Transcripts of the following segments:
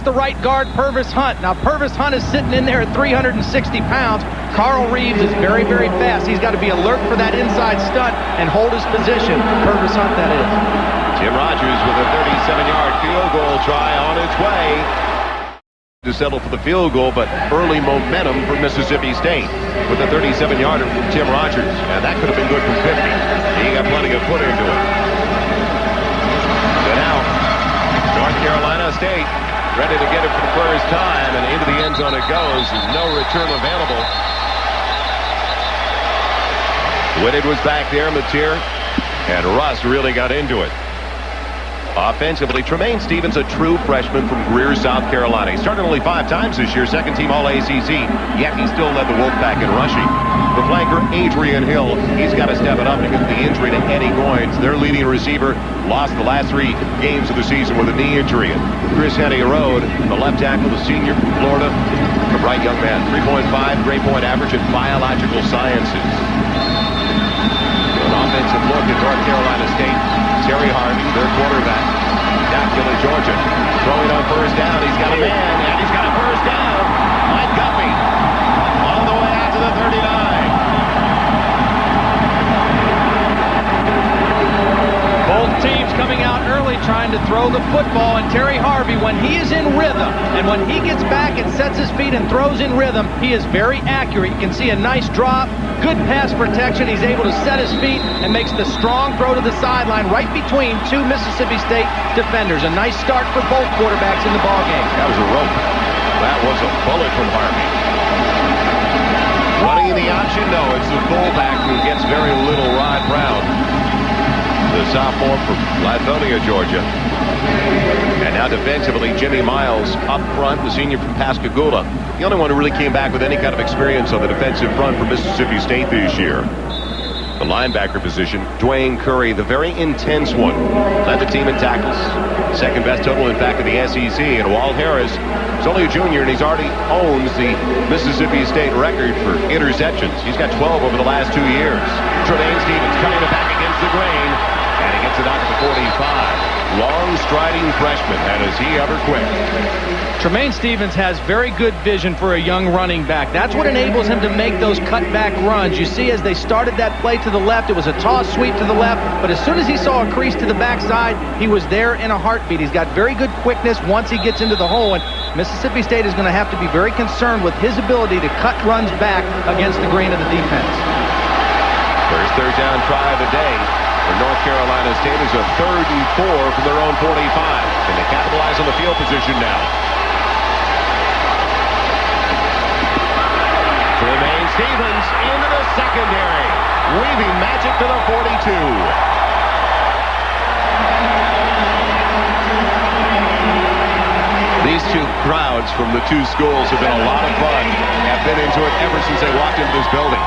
the right guard, Purvis Hunt. Now, Purvis Hunt is sitting in there at 360 pounds. Carl Reeves is very, very fast. He's got to be alert for that inside stunt and hold his position. Purvis Hunt, that is. Tim Rogers with a 37-yard field goal try on its way to settle for the field goal, but early momentum for Mississippi State with a 37-yarder from Tim Rogers. And that could have been good from 50. He got plenty of foot into it. So now, North Carolina State ready to get it for the first time, and into the end zone it goes. There's no return available. Whitted was back there, Mateer, and Russ really got into it. Offensively, Tremaine Stevens, a true freshman from Greer, South Carolina. He started only 5 times this year, second-team All-ACC, yet he still led the Wolfpack in rushing. The flanker, Adrian Hill, he's got to step it up because of the injury to Eddie Goins. Their leading receiver lost the last 3 games of the season with a knee injury. And Chris Henny-Rode, the left tackle, the senior from Florida, a bright young man. 3.5 grade point average in biological sciences. An offensive look at North Carolina State. Terry Harvey, their quarterback, Dacula, Georgia, throwing on first down. He's got a man, and he's got a first down. Mike Guffey, all the way out to the 39. Both teams coming out early trying to throw the football, and Terry Harvey, when he is in rhythm, and when he gets back and sets his feet and throws in rhythm, he is very accurate. You can see a nice drop, good pass protection. He's able to set his feet and makes the strong throw to the sideline right between 2 Mississippi State defenders. A nice start for both quarterbacks in the ballgame. That was a rope. That was a bullet from Harvey. Running the option? No, it's the fullback who gets very little. Rod Brown, the sophomore from Lithonia, Georgia. And now defensively, Jimmy Miles up front, the senior from Pascagoula. The only one who really came back with any kind of experience on the defensive front for Mississippi State this year. The linebacker position, Dwayne Curry, the very intense one, led the team in tackles. Second best total, in fact, in the SEC. And Walt Harris is only a junior, and he's already owns the Mississippi State record for interceptions. He's got 12 over the last 2 years. Tremaine Stevens cutting it back against the grain, and he gets it out to the 45. Long striding freshman, and is he ever quick? Tremaine Stevens has very good vision for a young running back. That's what enables him to make those cutback runs. You see, as they started that play to the left, it was a toss sweep to the left, but as soon as he saw a crease to the backside, he was there in a heartbeat. He's got very good quickness once he gets into the hole, and Mississippi State is going to have to be very concerned with his ability to cut runs back against the grain of the defense. First third down try of the day for North Carolina State is a 3rd and 4 from their own 45. Can they capitalize on the field position now? Tremaine Stevens into the secondary. Weaving magic to the 42. These 2 crowds from the 2 schools have been a lot of fun. Have been into it ever since they walked into this building.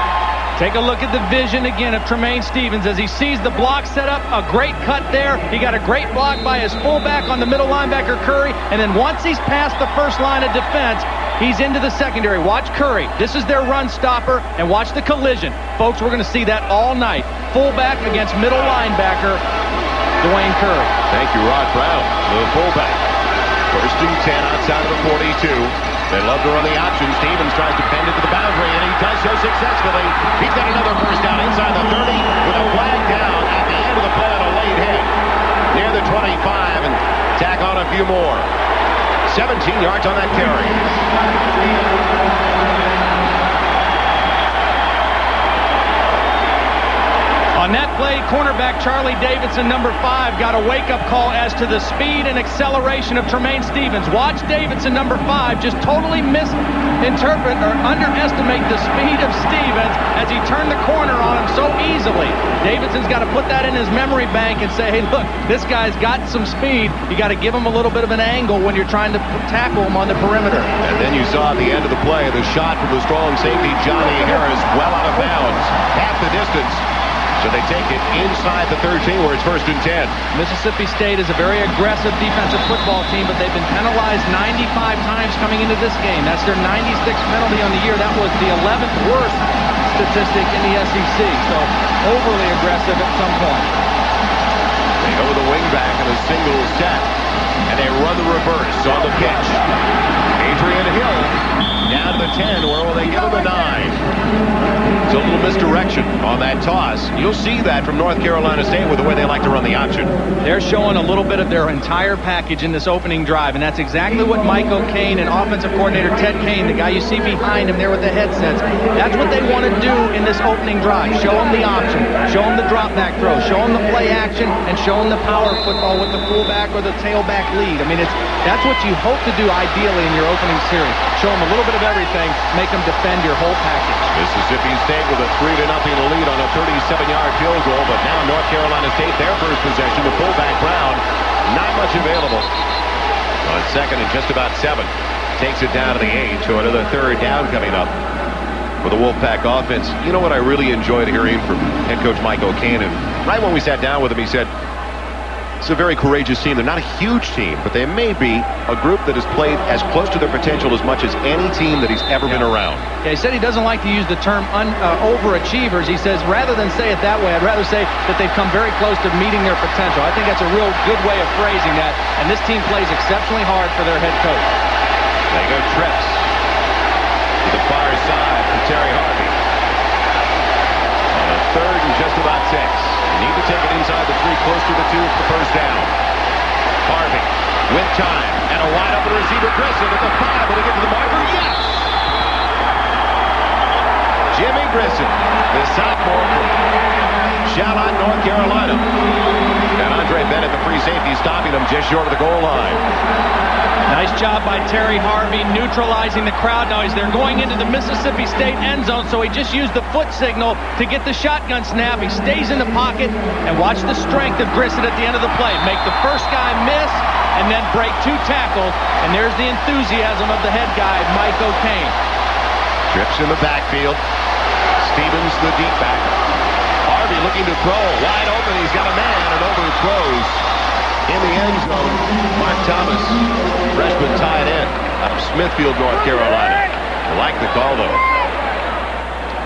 Take a look at the vision again of Tremaine Stevens as he sees the block set up. A great cut there. He got a great block by his fullback on the middle linebacker, Curry. And then once he's past the first line of defense, he's into the secondary. Watch Curry. This is their run stopper. And watch the collision. Folks, we're going to see that all night. Fullback against middle linebacker, Dwayne Curry. Thank you, Rod Brown, the fullback. First and 10 outside of the 42. They love to run the option. Stevens tries to bend it to the boundary, and he does so successfully. He's got another first down inside the 30 with a flag down at the end of the play on a late hit. Near the 25, and tack on a few more. 17 yards on that carry. On that play, cornerback Charlie Davidson, number 5, got a wake-up call as to the speed and acceleration of Tremaine Stevens. Watch Davidson, number 5, just totally misinterpret or underestimate the speed of Stevens as he turned the corner on him so easily. Davidson's got to put that in his memory bank and say, hey, look, this guy's got some speed. You got to give him a little bit of an angle when you're trying to tackle him on the perimeter. And then you saw at the end of the play, the shot from the strong safety, Johnny Harris, well out of bounds. Half the distance. So they take it inside the 13 where it's 1st and 10. Mississippi State is a very aggressive defensive football team, but they've been penalized 95 times coming into this game. That's their 96th penalty on the year. That was the 11th worst statistic in the SEC. So overly aggressive at some point. go with the wing back in a single set. And they run the reverse on the pitch. Adrian Hill down to the 10. Where will they give him a 9? It's a little misdirection on that toss. You'll see that from North Carolina State with the way they like to run the option. They're showing a little bit of their entire package in this opening drive, and that's exactly what Mike O'Kane and offensive coordinator Ted Kane, the guy you see behind him there with the headsets, that's what they want to do in this opening drive. Show them the option, show them the drop back throw, show them the play action, and show them the power football with the fullback or the tailback lead. I mean, that's what you hope to do ideally in your opening series. Show them a little bit of everything, make them defend your whole package. Mississippi State with a 3-0 lead on a 37-yard field goal, but now North Carolina State, their first possession, the fullback Brown, not much available. On second and just about 7. Takes it down to the 8, so another third down coming up for the Wolfpack offense. You know what I really enjoyed hearing from head coach Mike O'Kane, and right when we sat down with him, he said, it's a very courageous team. They're not a huge team, but they may be a group that has played as close to their potential as much as any team that he's ever been around. Yeah, he said he doesn't like to use the term overachievers. He says rather than say it that way, I'd rather say that they've come very close to meeting their potential. I think that's a real good way of phrasing that, and this team plays exceptionally hard for their head coach. They go trips to the far side for Terry Harvey. On a third and just about 6. Need to take it inside the 3, close to the 2 for first down. Harvey with time and a wide open receiver. Grissom at the 5. Will he get to the marker? Yes! Jimmy Grissom, the sophomore from Charlotte, North Carolina. And Andre Bennett, the free safety, stopping him just short of the goal line. Nice job by Terry Harvey neutralizing the crowd noise. They're going into the Mississippi State end zone, so he just used the foot signal to get the shotgun snap. He stays in the pocket, and watch the strength of Grissom at the end of the play. Make the first guy miss, and then break 2 tackles, and there's the enthusiasm of the head guy, Mike O'Kane. Trips in the backfield. Stevens, the deep back. Harvey looking to throw. Wide open. He's got a man, and overthrows in the end zone. Mark Thomas, freshman tight end out of Smithfield, North Carolina. I like the call, though.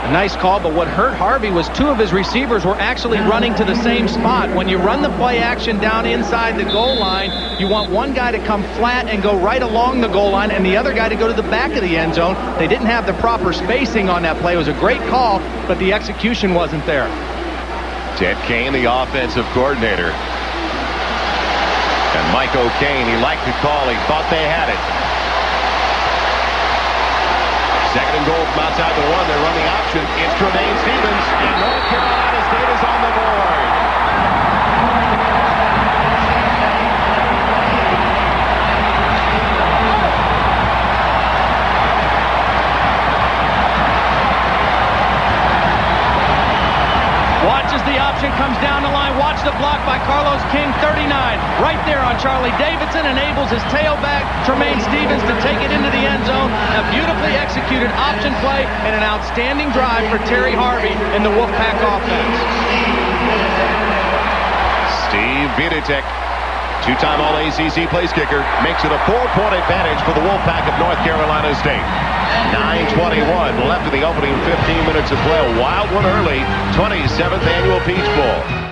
A nice call, but what hurt Harvey was 2 of his receivers were actually running to the same spot. When you run the play action down inside the goal line, you want one guy to come flat and go right along the goal line and the other guy to go to the back of the end zone. They didn't have the proper spacing on that play. It was a great call, but the execution wasn't there. Ted Kane, the offensive coordinator. And Mike O'Kane, he liked the call. He thought they had it. Second and goal from outside the 1. They run the option. It's Tremaine Stevens, and North Carolina State is on the board. Watch as the option comes down the line. Watch the block by Carlos King, 39. Right there on Charlie Davidson, enables his tailback, Tremaine Stevens, to take it into the end zone. A beautifully executed option play and an outstanding drive for Terry Harvey and the Wolfpack offense. Steve Viditek, 2-time All-ACC place kicker, makes it a 4-point advantage for the Wolfpack of North Carolina State. 9:21 left in the opening 15 minutes of play. A wild one early. 27th annual Peach Bowl.